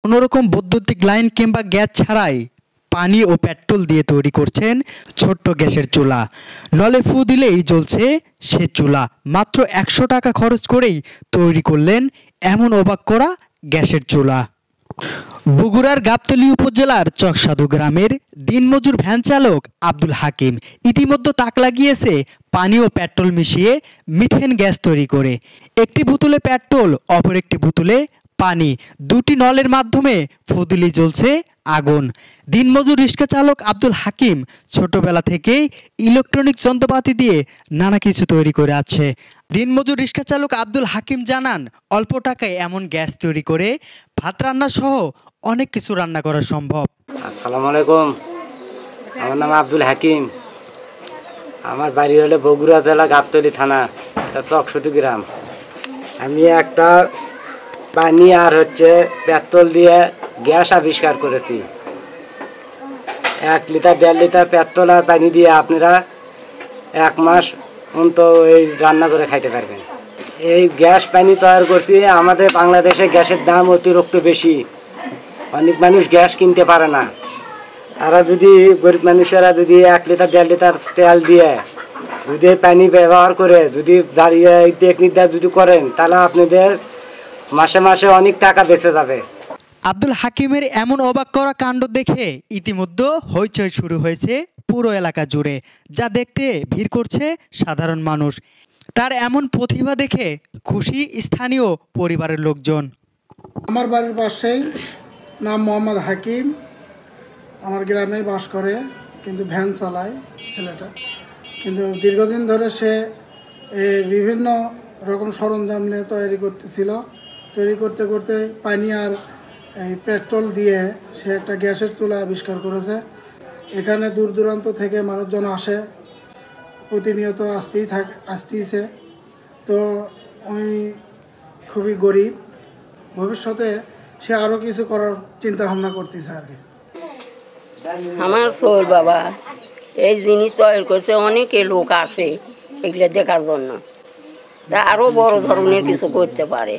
কোনোরকম বৈদ্যুতিক লাইন কিংবা গ্যাস ছাড়াই পানি ও পেট্রোল দিয়ে তৈরি করছেন ছোট্ট গ্যাসের চুলা। নলে ফু দিলেই জ্বলছে সে চুলা। মাত্র ১০০ টাকা খরচ করেই তৈরি করলেন এমন অবাক করা গ্যাসের চুলা। বগুড়ার গাবতলী উপজেলার চকসাধু গ্রামের দিনমজুর ভ্যান চালক আব্দুল হাকিম ইতিমধ্যে তাক লাগিয়েছে পানি ও পেট্রোল মিশিয়ে মিথেন গ্যাস তৈরি করে। একটি বোতলে পেট্রোল, অপর একটি বোতলে পানি, দুটি নলের মাধ্যমে ফুদিলি জ্বলছে আগুন। দিনমজুর রিক্সা চালক আব্দুল হাকিম ছোটবেলা থেকেই ইলেকট্রনিক যন্ত্রপাতি দিয়ে নানা কিছু তৈরি করে আছে। দিনমজুর রিক্সা চালক আব্দুল হাকিম জানান, অল্প টাকায় এমন গ্যাস তৈরি করে ভাত রান্না সহ অনেক কিছু রান্না করা সম্ভব। আসসালামু আলাইকুম, আমার নাম আব্দুল হাকিম। আমার বাড়ি হলো বগুড়া জেলা গাবতলী থানা, চকসাধু গ্রাম। আমি একটা পানি আর পেট্রোল দিয়ে গ্যাস আবিষ্কার করেছি। 1 লিটার 1.5 লিটার পেট্রোল আর পানি দিয়ে আপনারা 1 মাস অন্তত এই রান্না করে খাইতে পারবেন। এই গ্যাস পানি তৈরি করছি। আমাদের বাংলাদেশে গ্যাসের দাম অতিরিক্ত বেশি, অনেক মানুষ গ্যাস কিনতে পারে না। তারা যদি গরিব মানুষেরা যদি 1 লিটার 1.5 লিটার তেল দিয়ে যদি পানি ব্যবহার করে যদি দাঁড়িয়ে এই টেকনিকটা যদি করেন, তাহলে আপনাদের মাসে মাসে অনেক টাকা বেঁচে যাবে। আব্দুল হাকিমের এমন অবাক করা কাণ্ড দেখে ইতিমধ্যে হইচই শুরু হয়েছে পুরো এলাকা জুড়ে, যা দেখতে ভিড় করছে সাধারণ মানুষ। তার এমন প্রতিভা দেখে খুশি স্থানীয় পরিবারের লোকজন। আমার বাড়ির পাশেই, নাম মোহাম্মদ হাকিম, আমার গ্রামেই বাস করে, কিন্তু ভ্যান চালায় ছেলেটা। কিন্তু দীর্ঘদিন ধরে সে বিভিন্ন রকম সরঞ্জাম নিয়ে তৈরি করতেছিল। তৈরি করতে করতে পানি আর এই পেট্রোল দিয়ে সে একটা গ্যাসের চুলা আবিষ্কার করেছে। এখানে দূর দূরান্ত থেকে মানুষজন আসে, প্রতিনিয়ত আসতেইছে। তো ওই খুবই গরিব, ভবিষ্যতে সে আরও কিছু করার চিন্তা ভাবনা করতেছে আর কি। আমার সোল বাবা এই জিনিস তৈরি করছে, অনেকে লোক আসে এগুলো দেখার জন্য, তা আরও বড় ধরনের কিছু করতে পারে।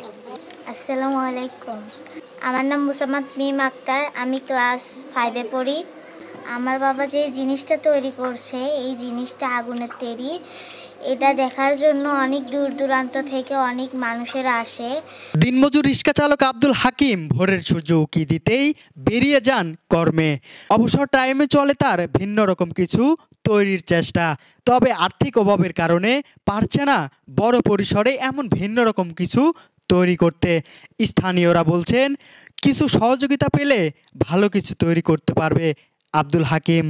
আসসালামু আলাইকুম, আমার নাম মুসাম্মদ মিম আক্তার, আমি ক্লাস 5-এ পড়ি। আমার বাবা যে জিনিসটা তৈরি করছে, এই জিনিসটা আগুনের তৈরি, এটা দেখার জন্য অনেক দূর দূরান্ত থেকে অনেক মানুষেরা আসে। দিনমজুর রিক্সা চালক আব্দুল হাকিম ভোরের সূর্য উঁকি দিতেই বেরিয়ে যান কর্মে। অবসর টাইমে চলে তার ভিন্ন রকম কিছু তৈরির চেষ্টা। তবে আর্থিক অভাবের কারণে পারছে না বড় পরিসরে এমন ভিন্ন রকম কিছু তৈরি করতে। স্থানীয়রা বলছেন, কিছু সহযোগিতা পেলে ভালো কিছু তৈরি করতে পারবে আব্দুল হাকিম।